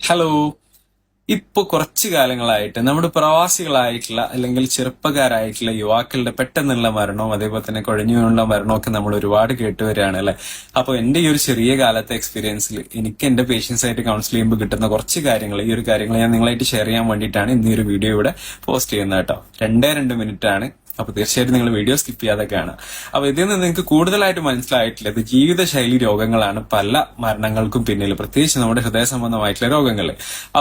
Hello. ഇപ്പൊ കുറച്ചു കാലങ്ങളായിട്ട് നമ്മുടെ പ്രവാസികളായിട്ടുള്ള അല്ലെങ്കിൽ ചെറുപ്പക്കാരായിട്ടുള്ള യുവാക്കളുടെ പെട്ടെന്നുള്ള മരണവും അതേപോലെ തന്നെ കുഴഞ്ഞു വീണുള്ള മരണവും ഒക്കെ നമ്മൾ ഒരുപാട് കേട്ടുവരികയാണ് അല്ലെ. അപ്പൊ എന്റെ ഈ ഒരു ചെറിയ കാലത്തെ എക്സ്പീരിയൻസിൽ എനിക്ക് എന്റെ പേഷ്യൻസ് ആയിട്ട് കൗൺസിൽ ചെയ്യുമ്പോൾ കിട്ടുന്ന കുറച്ച് കാര്യങ്ങൾ, ഈ ഒരു കാര്യങ്ങൾ ഞാൻ നിങ്ങളായിട്ട് ഷെയർ ചെയ്യാൻ വേണ്ടിയിട്ടാണ് ഇന്ന് ഈ ഒരു വീഡിയോ ഇവിടെ പോസ്റ്റ് ചെയ്യുന്നത് കേട്ടോ. 2 മിനിറ്റ് ആണ്. അപ്പൊ തീർച്ചയായിട്ടും നിങ്ങൾ വീഡിയോ സ്കിപ്പ് ചെയ്യാതെ കാണാം. അപ്പൊ ഇതിൽ നിന്ന് നിങ്ങൾക്ക് കൂടുതലായിട്ട് മനസ്സിലായിട്ടില്ല, ഇത് ജീവിതശൈലി രോഗങ്ങളാണ് പല മരണങ്ങൾക്കും പിന്നിൽ, പ്രത്യേകിച്ച് നമ്മുടെ ഹൃദയ സംബന്ധമായിട്ടുള്ള രോഗങ്ങൾ.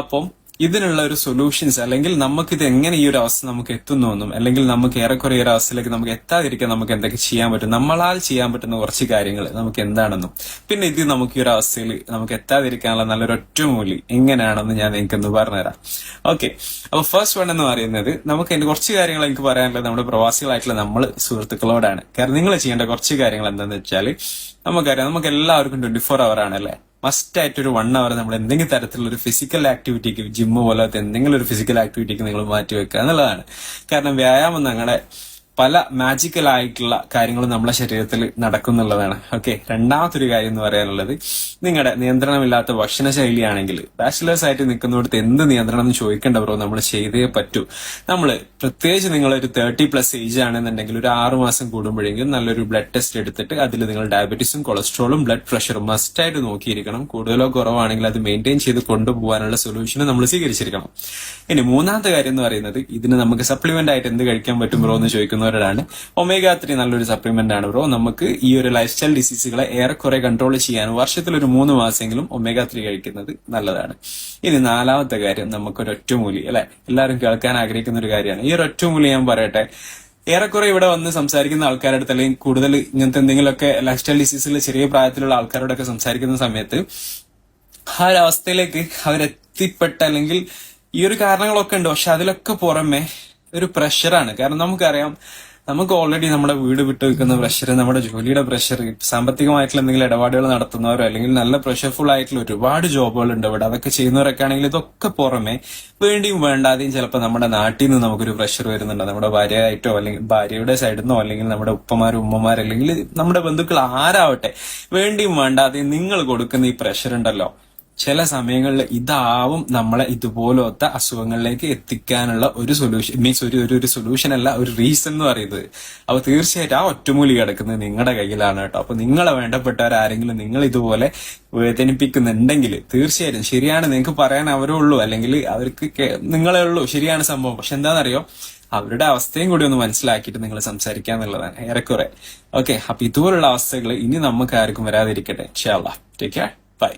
അപ്പം ഇതിനുള്ള ഒരു സൊല്യൂഷൻസ്, അല്ലെങ്കിൽ നമുക്കിത് എങ്ങനെ ഈ ഒരു അവസ്ഥ നമുക്ക് എത്തുന്നു എന്നും, അല്ലെങ്കിൽ നമുക്ക് ഏറെക്കുറെ ഈ ഒരു അവസ്ഥയിലേക്ക് നമുക്ക് എത്താതിരിക്കാൻ നമുക്ക് എന്തൊക്കെ ചെയ്യാൻ പറ്റും, നമ്മളാൽ ചെയ്യാൻ പറ്റുന്ന കുറച്ച് കാര്യങ്ങൾ നമുക്ക് എന്താണെന്നും, പിന്നെ ഇത് നമുക്ക് ഈ ഒരു അവസ്ഥയിൽ നമുക്ക് എത്താതിരിക്കാനുള്ള നല്ലൊരു ഒറ്റമൂലി എങ്ങനെയാണെന്ന് ഞാൻ നിങ്ങൾക്കൊന്ന് പറഞ്ഞുതരാം. ഓക്കെ. അപ്പൊ ഫസ്റ്റ് വൺ എന്ന് പറയുന്നത്, നമുക്ക് അതിന്റെ കുറച്ച് കാര്യങ്ങൾ എനിക്ക് പറയാനുള്ളത് നമ്മുടെ പ്രവാസികളായിട്ടുള്ള നമ്മൾ സുഹൃത്തുക്കളോടാണ്. കാരണം നിങ്ങൾ ചെയ്യേണ്ട കുറച്ച് കാര്യങ്ങൾ എന്താണെന്ന് വെച്ചാൽ, നമുക്കറിയാം നമുക്ക് എല്ലാവർക്കും 24 അവർ ആണല്ലേ. മസ്റ്റ് ആയിട്ട് ഒരു 1 അവർ നമ്മൾ എന്തെങ്കിലും തരത്തിലുള്ള ഒരു ഫിസിക്കൽ ആക്ടിവിറ്റിക്ക്, ജിമ്മ് പോലത്തെ എന്തെങ്കിലും ഒരു ഫിസിക്കൽ ആക്ടിവിറ്റിക്ക് നിങ്ങൾ മാറ്റി വെക്കുക എന്നുള്ളതാണ്. കാരണം വ്യായാമം ഞങ്ങളുടെ പല മാജിക്കൽ ആയിട്ടുള്ള കാര്യങ്ങളും നമ്മുടെ ശരീരത്തിൽ നടക്കുന്നുള്ളതാണ്. ഓക്കെ. രണ്ടാമത്തൊരു കാര്യം എന്ന് പറയാനുള്ളത്, നിങ്ങളുടെ നിയന്ത്രണമില്ലാത്ത ഭക്ഷണ ശൈലിയാണെങ്കിൽ ബാച്ചിലേഴ്സ് ആയിട്ട് നിൽക്കുന്നിടത്ത് എന്ത് നിയന്ത്രണം എന്ന് ചോദിക്കേണ്ട ബ്രോ, നമ്മൾ ചെയ്തേ പറ്റൂ. നമ്മൾ പ്രത്യേകിച്ച് നിങ്ങളൊരു 30+ ഏജ് ആണെന്നുണ്ടെങ്കിൽ ഒരു 6 മാസം കൂടുമ്പോഴെങ്കിലും നല്ലൊരു ബ്ലഡ് ടെസ്റ്റ് എടുത്തിട്ട് അതിൽ നിങ്ങൾ ഡയബറ്റീസും കൊളസ്ട്രോളും ബ്ലഡ് പ്രഷറും മസ്റ്റായിട്ട് നോക്കിയിരിക്കണം. കൂടുതലോ കുറവാണെങ്കിൽ അത് മെയിൻറ്റെയിൻ ചെയ്ത് കൊണ്ടുപോകാനുള്ള സൊല്യൂഷന് നമ്മൾ സ്വീകരിച്ചിരിക്കണം. ഇനി മൂന്നാമത്തെ കാര്യം എന്ന് പറയുന്നത്, ഇതിന് നമുക്ക് സപ്ലിമെന്റ് ആയിട്ട് എന്ത് കഴിക്കാൻ പറ്റും ബ്രോ എന്ന് ചോദിക്കുന്നവരാണ്. ഒമേഗ 3 നല്ലൊരു സപ്ലിമെന്റ് ആണ് ബ്രോ. നമുക്ക് ഈ ഒരു ലൈഫ് സ്റ്റൈൽ ഡിസീസുകളെ ഏറെക്കുറെ കൺട്രോൾ ചെയ്യാൻ വർഷത്തിൽ ഒരു 3 മാസമെങ്കിലും ഒമേഗ 3 കഴിക്കുന്നത് നല്ലതാണ്. ഇനി നാലാമത്തെ കാര്യം, നമുക്കൊരു ഒറ്റമൂലി അല്ലെ, എല്ലാവരും കേൾക്കാൻ ആഗ്രഹിക്കുന്ന ഒരു കാര്യമാണ്. ഈ ഒരു ഒറ്റമൂലി ഞാൻ പറയട്ടെ, ഏറെക്കുറെ ഇവിടെ വന്ന് സംസാരിക്കുന്ന ആൾക്കാരുടെ അടുത്ത്, അല്ലെങ്കിൽ കൂടുതൽ ഇങ്ങനത്തെ എന്തെങ്കിലുമൊക്കെ ലൈഫ് സ്റ്റൈൽ ഡിസീസിൽ ചെറിയ പ്രായത്തിലുള്ള ആൾക്കാരോടൊക്കെ സംസാരിക്കുന്ന സമയത്ത് ആ ഒരു അവസ്ഥയിലേക്ക് അവരെത്തിപ്പെട്ട, അല്ലെങ്കിൽ ഈ ഒരു കാരണങ്ങളൊക്കെ ഉണ്ട്, പക്ഷെ അതിലൊക്കെ പുറമെ ഒരു പ്രഷറാണ്. കാരണം നമുക്കറിയാം, നമുക്ക് ഓൾറെഡി നമ്മുടെ വീട് വിട്ടു വെക്കുന്ന പ്രഷർ, നമ്മുടെ ജോലിയുടെ പ്രഷർ, സാമ്പത്തികമായിട്ടുള്ള എന്തെങ്കിലും ഇടപാടുകൾ നടത്തുന്നവരോ അല്ലെങ്കിൽ നല്ല പ്രഷർഫുൾ ആയിട്ടുള്ള ഒരുപാട് ജോബുകൾ ഉണ്ട് ഇവിടെ. അതൊക്കെ ചെയ്യുന്നവരൊക്കെ ആണെങ്കിൽ ഇതൊക്കെ പുറമെ വേണ്ടിയും വേണ്ടാതെയും ചിലപ്പോൾ നമ്മുടെ നാട്ടിൽ നിന്ന് നമുക്കൊരു പ്രഷർ വരുന്നുണ്ട്. നമ്മുടെ ഭാര്യയായിട്ടോ അല്ലെങ്കിൽ ഭാര്യയുടെ സൈഡിൽ നിന്നോ അല്ലെങ്കിൽ നമ്മുടെ ഉപ്പമാരും ഉമ്മമാർ അല്ലെങ്കിൽ നമ്മുടെ ബന്ധുക്കൾ ആരാവട്ടെ, വേണ്ടിയും വേണ്ടാതെയും നിങ്ങൾ കൊടുക്കുന്ന ഈ പ്രഷർ ഉണ്ടല്ലോ, ചില സമയങ്ങളിൽ ഇതാവും നമ്മളെ ഇതുപോലത്തെ അസുഖങ്ങളിലേക്ക് എത്തിക്കാനുള്ള ഒരു സൊല്യൂഷൻ, മീൻസ് ഒരു സൊല്യൂഷൻ അല്ല, ഒരു റീസൺ എന്ന് പറയുന്നത്. അപ്പൊ തീർച്ചയായിട്ടും ആ ഒറ്റമൂലി കിടക്കുന്നത് നിങ്ങളുടെ കയ്യിലാണ് കേട്ടോ. അപ്പൊ നിങ്ങളെ വേണ്ടപ്പെട്ടവരാരെങ്കിലും നിങ്ങൾ ഇതുപോലെ വേദനിപ്പിക്കുന്നുണ്ടെങ്കിൽ തീർച്ചയായിട്ടും ശരിയാണ്, നിങ്ങൾക്ക് പറയാൻ അവരേ ഉള്ളൂ, അല്ലെങ്കിൽ അവർക്ക് നിങ്ങളെ ഉള്ളൂ, ശരിയാണ് സംഭവം. പക്ഷെ എന്താണെന്നറിയോ, അവരുടെ അവസ്ഥയും കൂടി ഒന്ന് മനസ്സിലാക്കിയിട്ട് നിങ്ങൾ സംസാരിക്കുക എന്നുള്ളതാണ് ഏറെക്കുറെ. ഓക്കെ. അപ്പൊ ഇതുപോലുള്ള അവസ്ഥകൾ ഇനി നമുക്ക് ആർക്കും വരാതിരിക്കട്ടെ. ഇൻഷാ അല്ലാഹ്. Take care. ബൈ.